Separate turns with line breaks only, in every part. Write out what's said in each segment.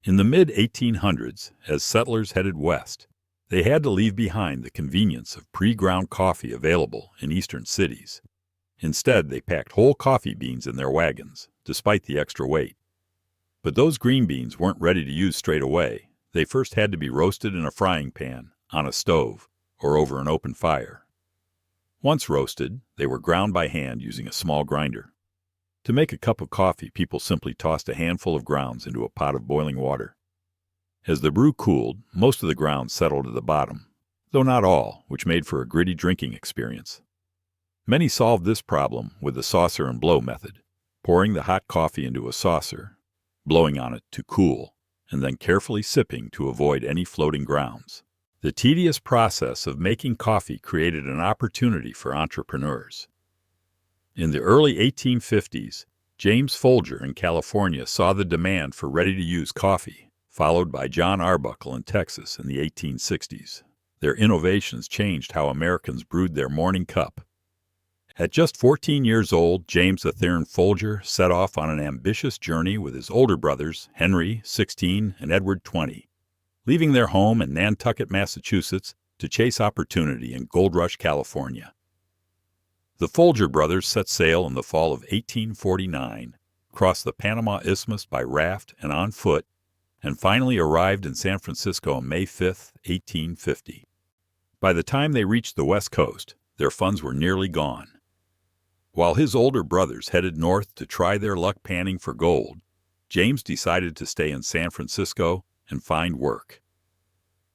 In the mid-1800s, as settlers headed west, they had to leave behind the convenience of pre-ground coffee available in eastern cities. Instead, they packed whole coffee beans in their wagons, despite the extra weight. But those green beans weren't ready to use straight away. They first had to be roasted in a frying pan, on a stove, or over an open fire. Once roasted, they were ground by hand using a small grinder. To make a cup of coffee, people simply tossed a handful of grounds into a pot of boiling water. As the brew cooled, most of the grounds settled at the bottom, though not all, which made for a gritty drinking experience. Many solved this problem with the saucer and blow method, pouring the hot coffee into a saucer, blowing on it to cool, and then carefully sipping to avoid any floating grounds. The tedious process of making coffee created an opportunity for entrepreneurs. In the early 1850s, James Folger in California saw the demand for ready-to-use coffee, followed by John Arbuckle in Texas in the 1860s. Their innovations changed how Americans brewed their morning cup. At just 14 years old, James Athearn Folger set off on an ambitious journey with his older brothers, Henry, 16, and Edward, 20, leaving their home in Nantucket, Massachusetts, to chase opportunity in Gold Rush, California. The Folger brothers set sail in the fall of 1849, crossed the Panama Isthmus by raft and on foot, and finally arrived in San Francisco on May 5, 1850. By the time they reached the West Coast, their funds were nearly gone. While his older brothers headed north to try their luck panning for gold, James decided to stay in San Francisco and find work.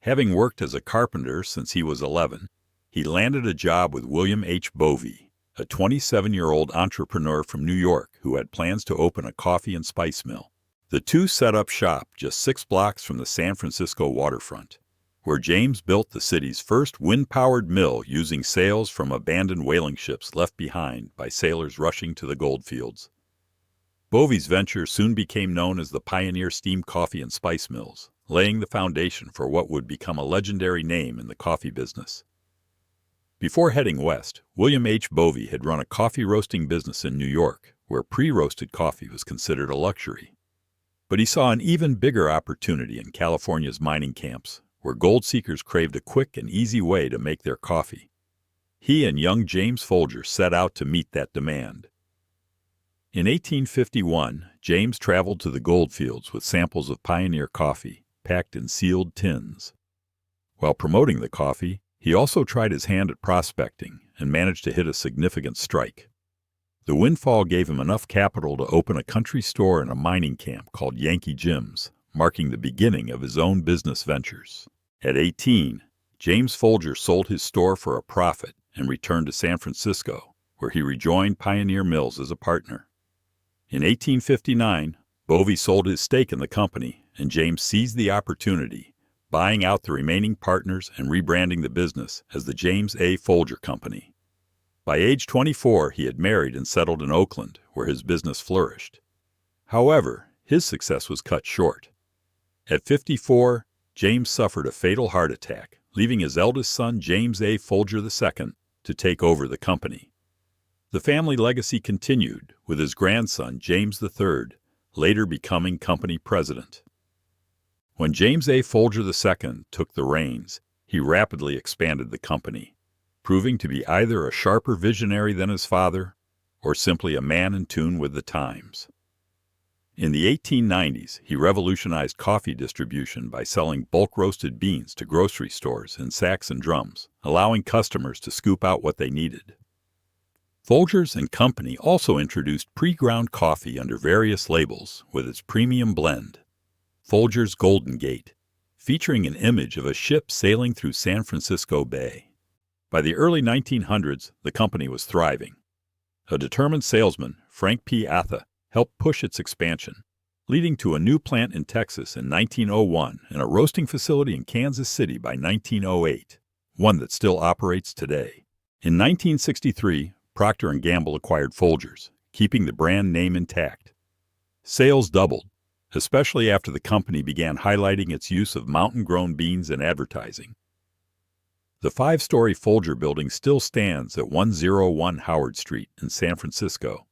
Having worked as a carpenter since he was 11, he landed a job with William H. Bovee, a 27-year-old entrepreneur from New York who had plans to open a coffee and spice mill. The two set up shop just 6 blocks from the San Francisco waterfront, where James built the city's first wind-powered mill using sails from abandoned whaling ships left behind by sailors rushing to the goldfields. Bovee's venture soon became known as the Pioneer Steam Coffee and Spice Mills, laying the foundation for what would become a legendary name in the coffee business. Before heading west, William H. Bovee had run a coffee roasting business in New York, where pre-roasted coffee was considered a luxury. But he saw an even bigger opportunity in California's mining camps, where gold seekers craved a quick and easy way to make their coffee. He and young James Folger set out to meet that demand. In 1851, James traveled to the goldfields with samples of Pioneer coffee, packed in sealed tins. While promoting the coffee, he also tried his hand at prospecting and managed to hit a significant strike. The windfall gave him enough capital to open a country store in a mining camp called Yankee Jim's, marking the beginning of his own business ventures. At 18, James Folger sold his store for a profit and returned to San Francisco, where he rejoined Pioneer Mills as a partner. In 1859, Bovee sold his stake in the company, and James seized the opportunity, buying out the remaining partners and rebranding the business as the James A. Folger Company. By age 24, he had married and settled in Oakland, where his business flourished. However, his success was cut short. At 54, James suffered a fatal heart attack, leaving his eldest son, James A. Folger II, to take over the company. The family legacy continued, with his grandson, James III, later becoming company president. When James A. Folger II took the reins, he rapidly expanded the company, proving to be either a sharper visionary than his father or simply a man in tune with the times. In the 1890s, he revolutionized coffee distribution by selling bulk roasted beans to grocery stores in sacks and drums, allowing customers to scoop out what they needed. Folgers and Company also introduced pre-ground coffee under various labels with its premium blend, Folger's Golden Gate, featuring an image of a ship sailing through San Francisco Bay. By the early 1900s, the company was thriving. A determined salesman, Frank P. Atha, helped push its expansion, leading to a new plant in Texas in 1901 and a roasting facility in Kansas City by 1908, one that still operates today. In 1963, Procter & Gamble acquired Folgers, keeping the brand name intact. Sales doubled, especially after the company began highlighting its use of mountain-grown beans in advertising. The 5-story Folger building still stands at 101 Howard Street in San Francisco.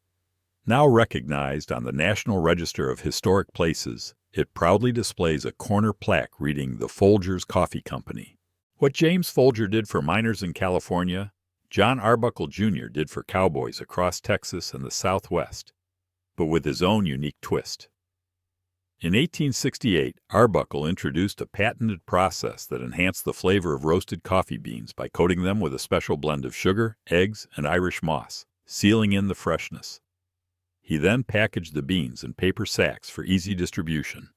Now recognized on the National Register of Historic Places, It proudly displays a corner plaque reading the Folgers Coffee Company. What James Folger did for miners in California, John Arbuckle Jr. did for cowboys across Texas and the Southwest, but with his own unique twist. In 1868, Arbuckle introduced a patented process that enhanced the flavor of roasted coffee beans by coating them with a special blend of sugar, eggs, and Irish moss, sealing in the freshness. He then packaged the beans in paper sacks for easy distribution.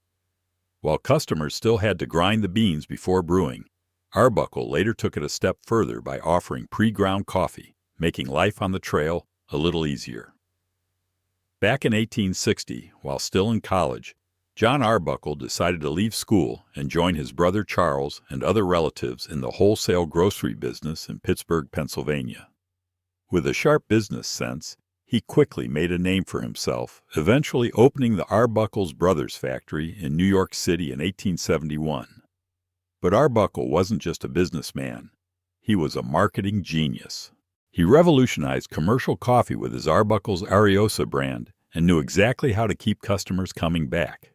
While customers still had to grind the beans before brewing, Arbuckle later took it a step further by offering pre-ground coffee, making life on the trail a little easier. Back in 1860, while still in college, John Arbuckle decided to leave school and join his brother Charles and other relatives in the wholesale grocery business in Pittsburgh, Pennsylvania. With a sharp business sense, he quickly made a name for himself, eventually opening the Arbuckle Brothers factory in New York City in 1871. But Arbuckle wasn't just a businessman. He was a marketing genius. He revolutionized commercial coffee with his Arbuckle's Ariosa brand and knew exactly how to keep customers coming back.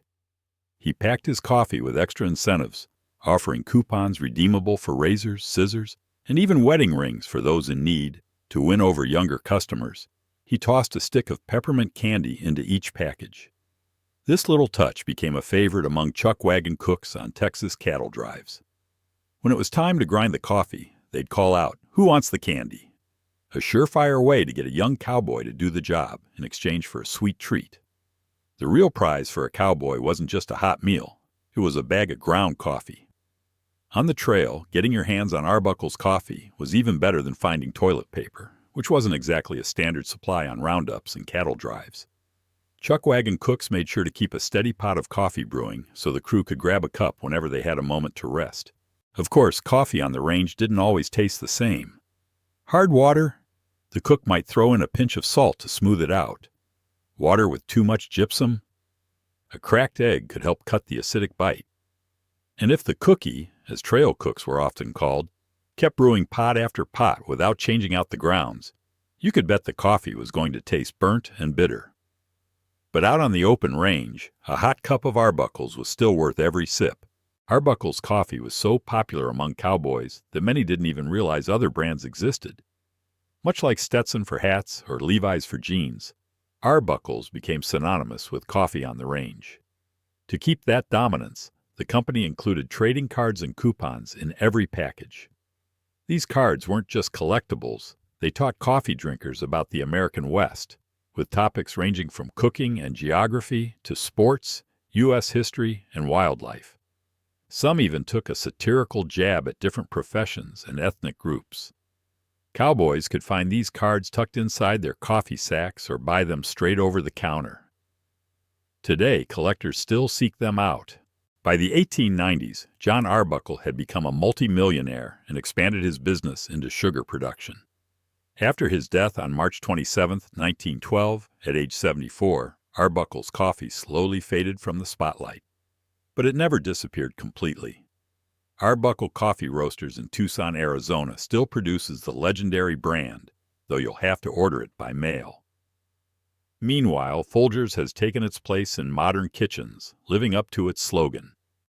He packed his coffee with extra incentives, offering coupons redeemable for razors, scissors, and even wedding rings for those in need. To win over younger customers, he tossed a stick of peppermint candy into each package. This little touch became a favorite among chuckwagon cooks on Texas cattle drives. When it was time to grind the coffee, they'd call out, "Who wants the candy?" A surefire way to get a young cowboy to do the job in exchange for a sweet treat. The real prize for a cowboy wasn't just a hot meal, it was a bag of ground coffee. On the trail, getting your hands on Arbuckle's coffee was even better than finding toilet paper, which wasn't exactly a standard supply on roundups and cattle drives. Chuckwagon cooks made sure to keep a steady pot of coffee brewing so the crew could grab a cup whenever they had a moment to rest. Of course, coffee on the range didn't always taste the same. Hard water? The cook might throw in a pinch of salt to smooth it out. Water with too much gypsum? A cracked egg could help cut the acidic bite. And if the cookie, as trail cooks were often called, kept brewing pot after pot without changing out the grounds, you could bet the coffee was going to taste burnt and bitter. But out on the open range, a hot cup of Arbuckle's was still worth every sip. Arbuckle's coffee was so popular among cowboys that many didn't even realize other brands existed. Much like Stetson for hats or Levi's for jeans, Arbuckle's became synonymous with coffee on the range. To keep that dominance, the company included trading cards and coupons in every package. These cards weren't just collectibles, they taught coffee drinkers about the American West, with topics ranging from cooking and geography to sports, U.S. history, and wildlife. Some even took a satirical jab at different professions and ethnic groups. Cowboys could find these cards tucked inside their coffee sacks or buy them straight over the counter. Today, collectors still seek them out. By the 1890s, John Arbuckle had become a multimillionaire and expanded his business into sugar production. After his death on March 27, 1912, at age 74, Arbuckle's coffee slowly faded from the spotlight. But it never disappeared completely. Arbuckle Coffee Roasters in Tucson, Arizona still produces the legendary brand, though you'll have to order it by mail. Meanwhile, Folgers has taken its place in modern kitchens, living up to its slogan,